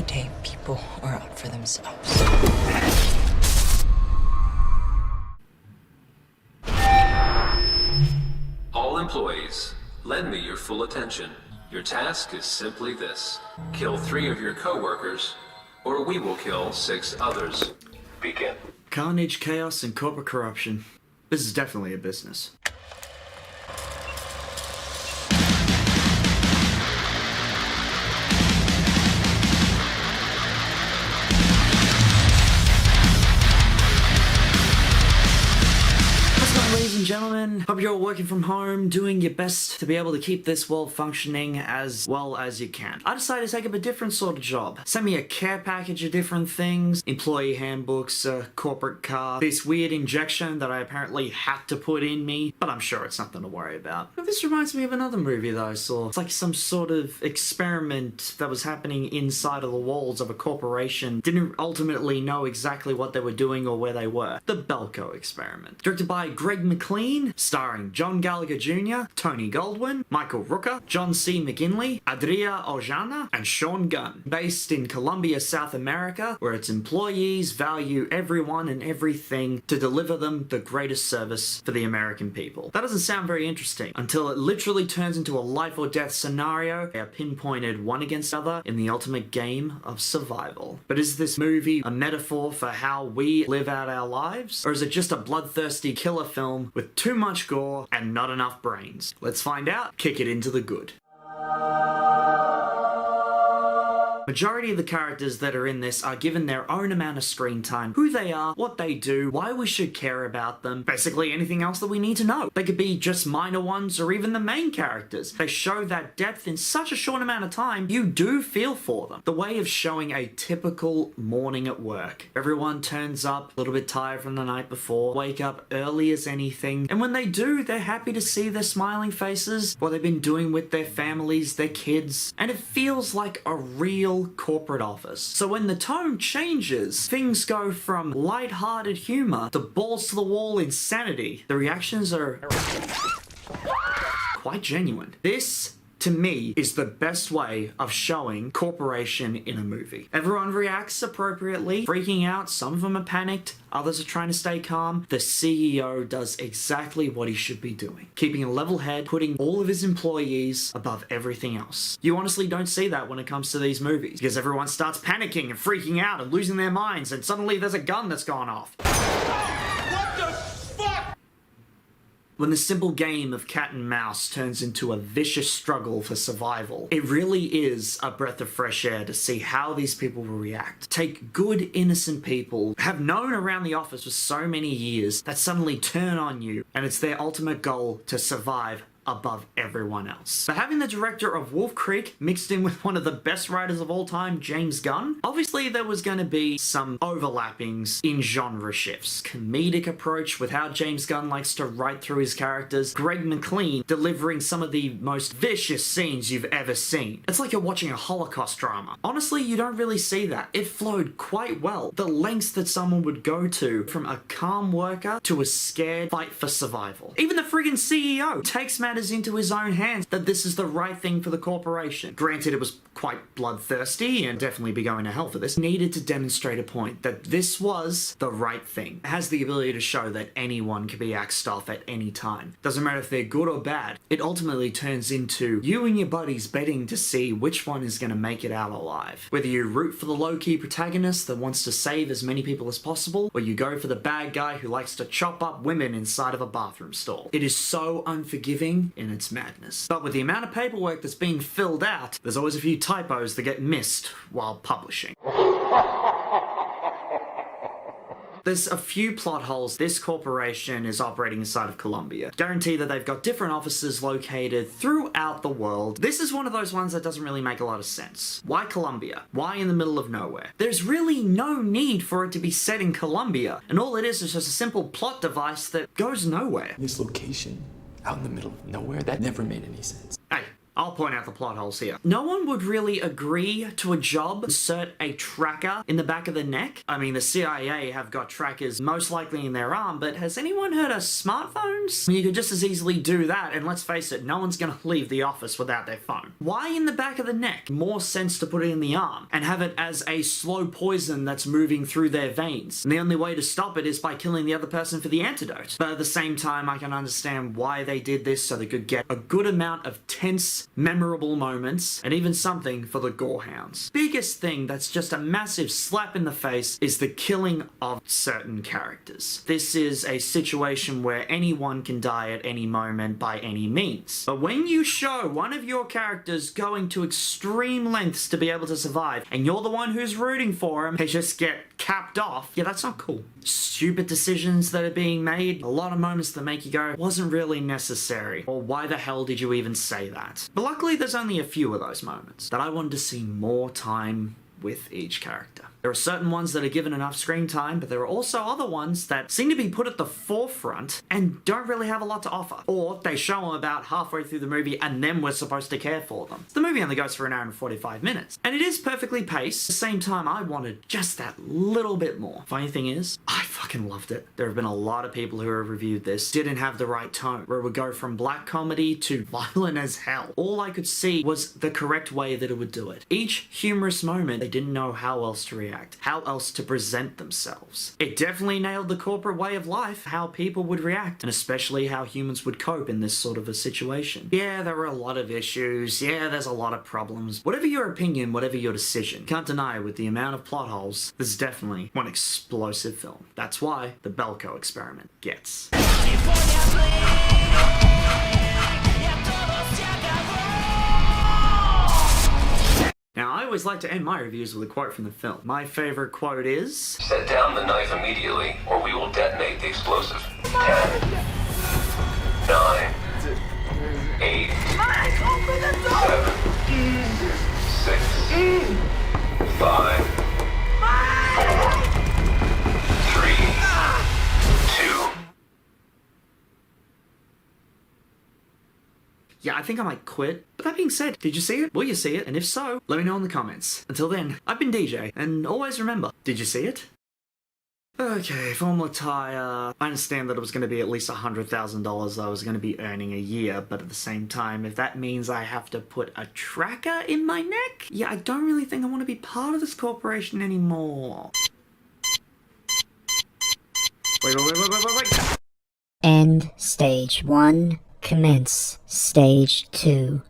day people are out for themselves. All employees, lend me your full attention. Your task is simply this. Kill 3 of your co-workers, or we will kill 6 others. Begin. Carnage, chaos, and corporate corruption. This is definitely a business. Ladies and gentlemen, hope you're all working from home, doing your best to be able to keep this world functioning as well as you can. I decided to take up a different sort of job. Send me a care package of different things, employee handbooks, a corporate car, this weird injection that I apparently had to put in me, but I'm sure it's nothing to worry about. But this reminds me of another movie that I saw. It's like some sort of experiment that was happening inside of the walls of a corporation. Didn't ultimately know exactly what they were doing or where they were. The Belko experiment. Directed by McLean, starring John Gallagher Jr., Tony Goldwyn, Michael Rooker, John C.McGinley, Adria, Arjona, and Sean Gunn. Based in Colombia, South America, where its employees value everyone and everything to deliver them the greatest service for the American people. That doesn't sound very interesting until it literally turns into a life or death scenario. They are pinpointed one against other in the ultimate game of survival. But is this movie a metaphor for how we live out our lives? Or is it just a bloodthirsty killer film with too much gore and not enough brains? Let's find out. Kick it into the good. Majority of the characters that are in this are given their own amount of screen time, who they are, what they do, why we should care about them, basically anything else that we need to know. They could be just minor ones or even the main characters. They show that depth in such a short amount of time, you do feel for them. The way of showing a typical morning at work. Everyone turns up a little bit tired from the night before, wake up early as anything, and when they do, they're happy to see their smiling faces, what they've been doing with their families, their kids, and it feels like a real corporate office. So when the tone changes, things go from light-hearted humor to balls to the wall insanity. The reactions are quite genuine. This, to me, is the best way of showing corporation in a movie. Everyone reacts appropriately, freaking out. Some of them are panicked, others are trying to stay calm. The CEO does exactly what he should be doing, keeping a level head, putting all of his employees above everything else. You honestly don't see that when it comes to these movies, because everyone starts panicking and freaking out and losing their minds, and suddenly there's a gun that's gone off. When the simple game of cat and mouse turns into a vicious struggle for survival, it really is a breath of fresh air to see how these people will react. Take good, innocent people, have known around the office for so many years, that suddenly turn on you, and it's their ultimate goal to survive above everyone else. But having the director of Wolf Creek mixed in with one of the best writers of all time, James Gunn, obviously there was going to be some overlappings in genre shifts. Comedic approach with how James Gunn likes to write through his characters. McLean delivering some of the most vicious scenes you've ever seen. It's like you're watching a Holocaust drama. Honestly, you don't really see that. It flowed quite well. The lengths that someone would go to from a calm worker to a scared fight for survival. Even the friggin' CEO takes matters into his own hands that this is the right thing for the corporation. Granted, it was quite bloodthirsty and definitely be going to hell for this. Needed to demonstrate a point that this was the right thing. It has the ability to show that anyone can be axed off at any time. Doesn't matter if they're good or bad. It ultimately turns into you and your buddies betting to see which one is going to make it out alive. Whether you root for the low-key protagonist that wants to save as many people as possible, or you go for the bad guy who likes to chop up women inside of a bathroom stall. It is so unforgiving in its madness. But with the amount of paperwork that's being filled out, there's always a few typos that get missed while publishing. There's a few plot holes. This corporation is operating inside of Colombia. Guarantee that they've got different offices located throughout the world. This is one of those ones that doesn't really make a lot of sense. Why Colombia? Why in the middle of nowhere? There's really no need for it to be set in Colombia, and all it is just a simple plot device that goes nowhere. This location, out in the middle of nowhere, that never made any sense. Hey, I'll point out the plot holes here. No one would really agree to a job, insert a tracker in the back of the neck. I mean, the CIA have got trackers most likely in their arm, but has anyone heard of smartphones? You could just as easily do that, and let's face it, no one's gonna leave the office without their phone. Why in the back of the neck? More sense to put it in the arm and have it as a slow poison that's moving through their veins. And the only way to stop it is by killing the other person for the antidote. But at the same time, I can understand why they did this, so they could get a good amount of tense, memorable moments, and even something for the gorehounds. Biggest thing that's just a massive slap in the face is the killing of certain characters. This is a situation where anyone can die at any moment by any means. But when you show one of your characters going to extreme lengths to be able to survive, and you're the one who's rooting for him, they just get capped off, yeah, that's not cool. Stupid decisions that are being made, a lot of moments that make you go, wasn't really necessary, or why the hell did you even say that? But luckily there's only a few of those moments that I wanted to see more time with each character. There are certain ones that are given enough screen time, but there are also other ones that seem to be put at the forefront and don't really have a lot to offer. Or they show them about halfway through the movie and then we're supposed to care for them. The movie only goes for an hour and 45 minutes. And it is perfectly paced. At the same time, I wanted just that little bit more. Funny thing is, I fucking loved it. There have been a lot of people who have reviewed this, didn't have the right tone, where it would go from black comedy to violent as hell. All I could see was the correct way that it would do it. Each humorous moment, they didn't know how else to react, how else to present themselves. It definitely nailed the corporate way of life, how people would react, and especially how humans would cope in this sort of a situation. Yeah, there were a lot of issues, yeah, there's a lot of problems. Whatever your opinion, whatever your decision, can't deny with the amount of plot holes, this is definitely one explosive film. That's why the Belko experiment gets. Now, I always like to end my reviews with a quote from the film. My favorite quote is... Set down the knife immediately, or we will detonate the explosive. 10, 9, 8, 7, 6, 5, 4, 3, 2... Yeah, I think I might quit. But that being said, did you see it? Will you see it? And if so, let me know in the comments. Until then, I've been DeeJsee, and always remember, did you see it? Okay, Formula Tire. I understand that it was going to be at least $100,000 I was going to be earning a year, but at the same time, if that means I have to put a tracker in my neck, yeah, I don't really think I want to be part of this corporation anymore. Wait. End stage 1. Commence stage 2.